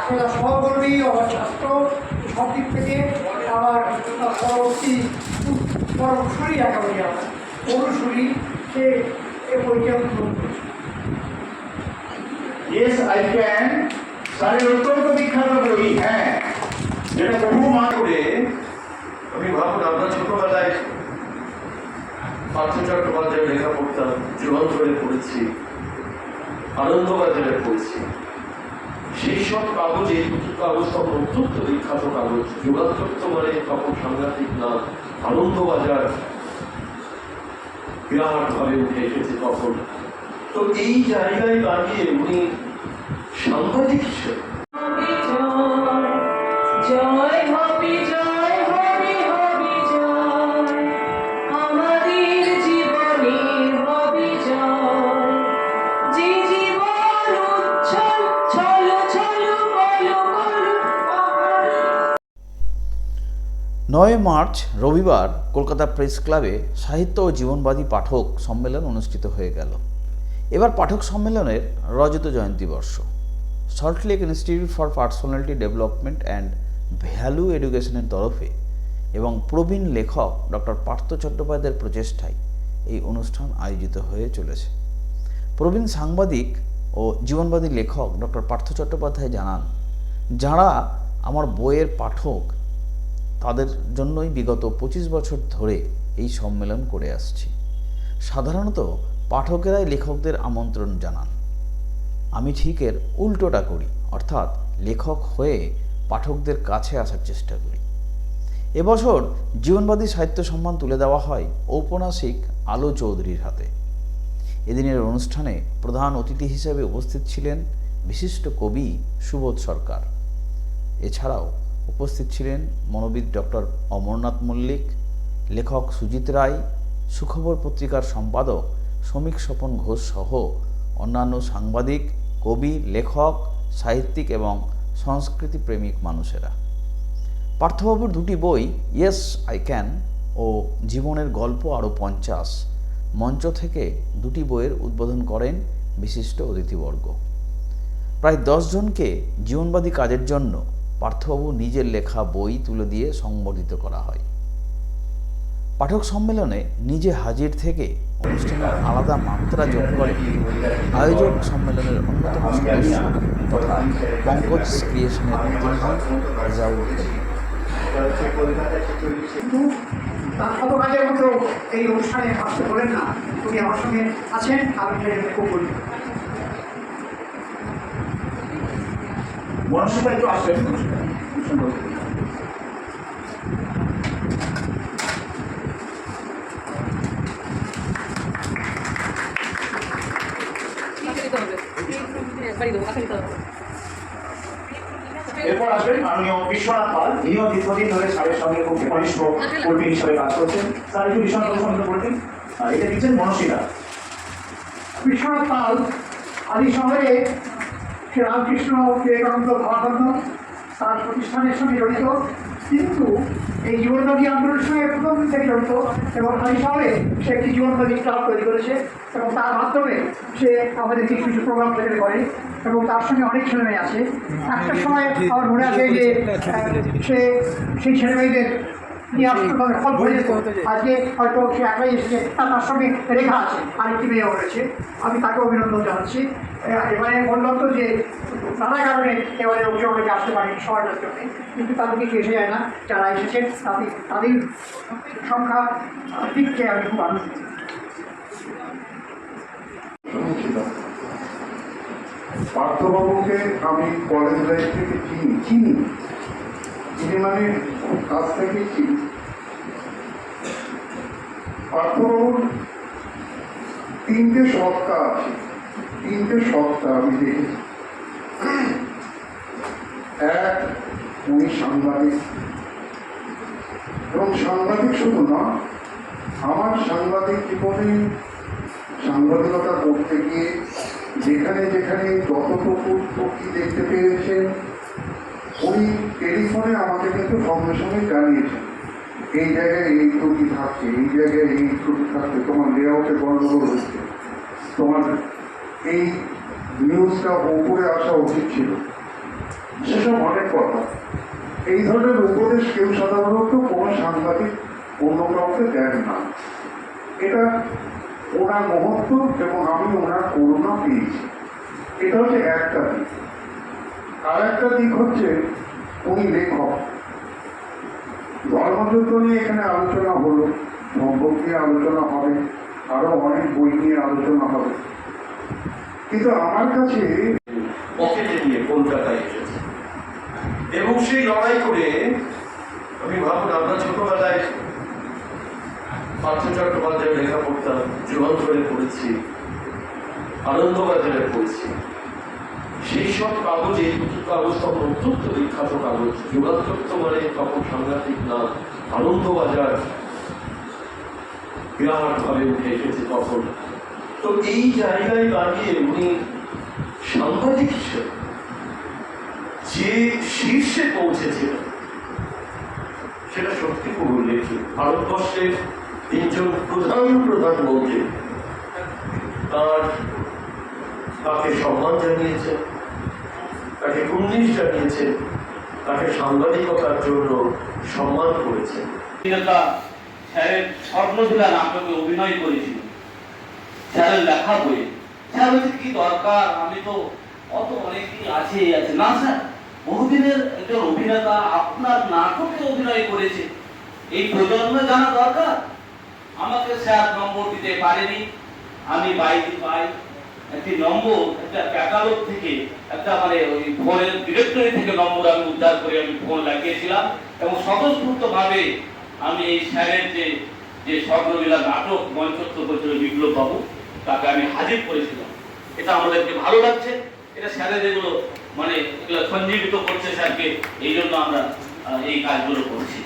সেটা সহকর্মী, আমার ছাত্র, সব দিক থেকে আমার পরবর্তী পরবর্তী একেবারে আমার অনুসরী, সে এ বইটা গ্রহণ করেছে। Yes, I can. স্যারের অত্যন্ত বিখ্যাত বই, হ্যাঁ, যেটা বহু মা করে আমি ভাবুন আমরা ছোটবেলায় পার্থ চট্টোপাধ্যায়ের লেখা পড়তাম, যুগান্তরে পড়েছি, আনন্দবাজারে পড়েছি। সেই সব কাগজে দুটি কাগজ তখন অত্যন্ত বিখ্যাত কাগজ। যুগান্তর তো মানে তখন সাংঘাতিক নাম, আনন্দবাজার বিরাট ভাবে উঠে এসেছে তখন। তো এই জায়গায় দাঁড়িয়ে উনি সাংবাদিক হিসেবে জয় হবি জয় হবি হবি জয়, আমাদের জীবনে হবি জয়, যে জীবন উচ্ছল ছল ছল বল বল। 9 মার্চ রবিবার কলকাতা প্রেস ক্লাবে সাহিত্য ও জীবনবাদী পাঠক সম্মেলন অনুষ্ঠিত হয়ে গেল। এবার পাঠক সম্মেলনের রজত জয়ন্তী বর্ষ। Salt Lake institute for personality development and value এডুকেশনের তরফে এবং প্রবীণ লেখক ডক্টর পার্থ চট্টোপাধ্যায়ের প্রচেষ্টায় এই অনুষ্ঠান আয়োজিত হয়ে চলেছে। প্রবীণ সাংবাদিক ও জীবনবাদী লেখক ডক্টর পার্থ চট্টোপাধ্যায় জানান, যারা আমার বইয়ের পাঠক তাদের জন্যই বিগত 25 বছর ধরে এই সম্মেলন করে আসছি। সাধারণত পাঠকেরাই লেখকদের আমন্ত্রণ জানান, আমি ঠিক এর উল্টোটা করি, অর্থাৎ লেখক হয়ে পাঠকদের কাছে আসার চেষ্টা করি। এবছর জীবনবাদী সাহিত্য সম্মান তুলে দেওয়া হয় ঔপন্যাসিক আলো চৌধুরীর হাতে। এদিনের অনুষ্ঠানে প্রধান অতিথি হিসেবে উপস্থিত ছিলেন বিশিষ্ট কবি সুবোধ সরকার। এছাড়াও উপস্থিত ছিলেন মনোবিদ ডক্টর অমরনাথ মল্লিক, লেখক সুজিত রায়, সুখবর পত্রিকার সম্পাদক শ্রমিক স্বপন ঘোষ সহ অন্যান্য সাংবাদিক, কবি, লেখক, সাহিত্যিক এবং সংস্কৃতি প্রেমিক মানুষেরা। পার্থবাবুর দুটি বই ইয়েস আই ক্যান ও জীবনের গল্প আরও 50 মঞ্চ থেকে দুটি বইয়ের উদ্বোধন করেন বিশিষ্ট অতিথিবর্গ। প্রায় 10 জনকে জীবনবাদী কাজের জন্য পার্থবাবু নিজের লেখা বই তুলে দিয়ে সংবর্ধিত করা হয়। পাঠক সম্মেলনে নিজে হাজির থেকে অনুষ্ঠানের আলাদা মাত্রা যোগ করে আয়োজক সম্মেলনের অন্যতম সদস্য তথা পঙ্কজ ক্রিয়েশনের প্রতিনিধি রেজাউল করিম। কিন্তু তার কত কাজের মতো এই অনুষ্ঠানে আসতে বলেন না, উনি আমার সঙ্গে আছেন, আমি সেটা খুব বলি। মনসুবা একটু আসবেন। এরপর আসবেন মাননীয় বিশ্বনাথ পাল, ইনিও দীর্ঘদিন ধরে স্যারের সঙ্গে খুব ঘনিষ্ঠ কর্মী হিসেবে কাজ করছেন। স্যার একটু বিশ্বনাথ সঙ্গে বলবেন। এটা দিচ্ছেন মনসিদা। বিশ্বনাথ পাল আদি শহরে শ্রী রামকৃষ্ণ বিবেকানন্দ ভাবানন্দ তার প্রতিষ্ঠানের সঙ্গে জড়িত, কিন্তু এই জীবনবাদী আন্দোলনের সঙ্গে প্রথম থেকে জড়িত এবং আদি শহরে সে একটি জীবনবাদী ক্লাব তৈরি করেছে এবং তার মাধ্যমে সে আমাদের কিছু কিছু প্রোগ্রাম তৈরি করে এবং তার সঙ্গে অনেক ছেলেমেয়ে আছে। একটা সময় আমার মনে আছে যে সে সেই ছেলেমেয়েদের নিয়ে আসতে ফল ভরে যেত। আজকে হয়তো সে একাই এসেছে, তার সঙ্গে রেখা আছে, আরেকটি মেয়েও রয়েছে। আমি তাকে অভিনন্দন জানাচ্ছি। এবারে বললাম তো যে নানা কারণে এবারে অভিযোগকে আসতে পারি সবাইটার জন্য, কিন্তু তাদের কিছু এসে যায় না। যারা এসেছেন তাদের সংখ্যা দিককে আমি খুব আনন্দিত। পার্থবাবুকে আমি কলেজ লাইফ থেকে চিনি মানে কাছ থেকে চিনি। পার্থবাবুর 3টে সত্তা আছে, 3টে সত্তা আমি দেখেছি। এক, উনি সাংবাদিক, এবং সাংবাদিক শুধু না, আমার সাংবাদিক জীবনে সাংবাদিকতা করতে গিয়ে যেখানে যেখানে যতটুকু ত্রুটি দেখতে পেয়েছেন উনি টেলিফোনে আমাকে কিন্তু সঙ্গে সঙ্গে জানিয়েছেন, এই জায়গায় এই ত্রুটি থাকছে, এই জায়গায় এই ত্রুটি থাকছে, তোমার লেআউটে গণ্ডগোল হচ্ছে, তোমার এই নিউজটা উপরে আসা উচিত ছিল। সেসব অনেক কথা। এই ধরনের উপদেশ কেউ সাধারণত কোনো সাংবাদিক অন্য কাউকে দেন না। এটা ওনার মহত্ব এবং আমি ওনার করুণা পেয়েছি। এটা হচ্ছে একটা দিক। আর একটা দিক হচ্ছে উনি লেখক। ধর্মযুদ্ধ নিয়ে এখানে আলোচনা হলো, সম্পর্ক নিয়ে আলোচনা হবে, আরো অনেক বই নিয়ে আলোচনা হবে, কিন্তু আমার কাছে পকেটে নিয়ে কলকাতায় এসেছে এবং সেই লড়াই করে আমি ভাবুন, আমরা ছোটবেলায় পার্থ চট্টোপাধ্যায়ের লেখা পড়তাম, যুগান্তরে পড়েছি, আনন্দবাজারে পড়েছি। সেই সব কাগজে, দুটো কাগজ তখন অত্যন্ত বিখ্যাত কাগজ। যুগান্তর তো মানে তখন সাংঘাতিক নাম, আনন্দবাজার বিরাট ভাবে উঠে এসেছে তখন। তো এই জায়গায় দাঁড়িয়ে উনি সাংবাদিক হিসেবে যে শীর্ষে পৌঁছেছিলেন সেটা সত্যি খুব উল্লেখযোগ্য। ভারতবর্ষের তিনজন প্রধানমন্ত্রী তাকে সম্মান জানিয়েছেন, তাকে কুর্নিশ জানিয়েছেন, তাকে সাংবাদিকতার জন্য সম্মান করেছেন। স্যারের স্বপ্নধুলা নাটকে অভিনয় করেছিল, স্যারের লেখা বইয়ে। স্যার বলছে কি দরকার, আমি তো অত অনেকদিন আছে না স্যার, বহুদিনের একজন অভিনেতা আপনার নাটকে অভিনয় করেছে, এই প্রজন্মে জানা দরকার। আমাকে স্যার নম্বর দিতে পারেনি, আমি বাইরে পাই একটি নম্বর, একটা ক্যাটালগ থেকে, একটা মানে ওই ফোনের ডিরেক্টরি থেকে নম্বর আমি উদ্ধার করে আমি ফোন লাগিয়েছিলাম এবং স্বতঃস্ফূর্ত ভাবে আমি এই স্যারের যে স্বর্ণলীলা নাটক মঞ্চস্থ করেছিল বিপ্লব বাবু, তাকে আমি হাজির করেছিলাম। এটা আমাদেরকে ভালো লাগছে, এটা স্যারের এগুলো মানে এগুলো সঞ্জীবিত করছে স্যারকে, এই জন্য আমরা এই কাজগুলো করছি।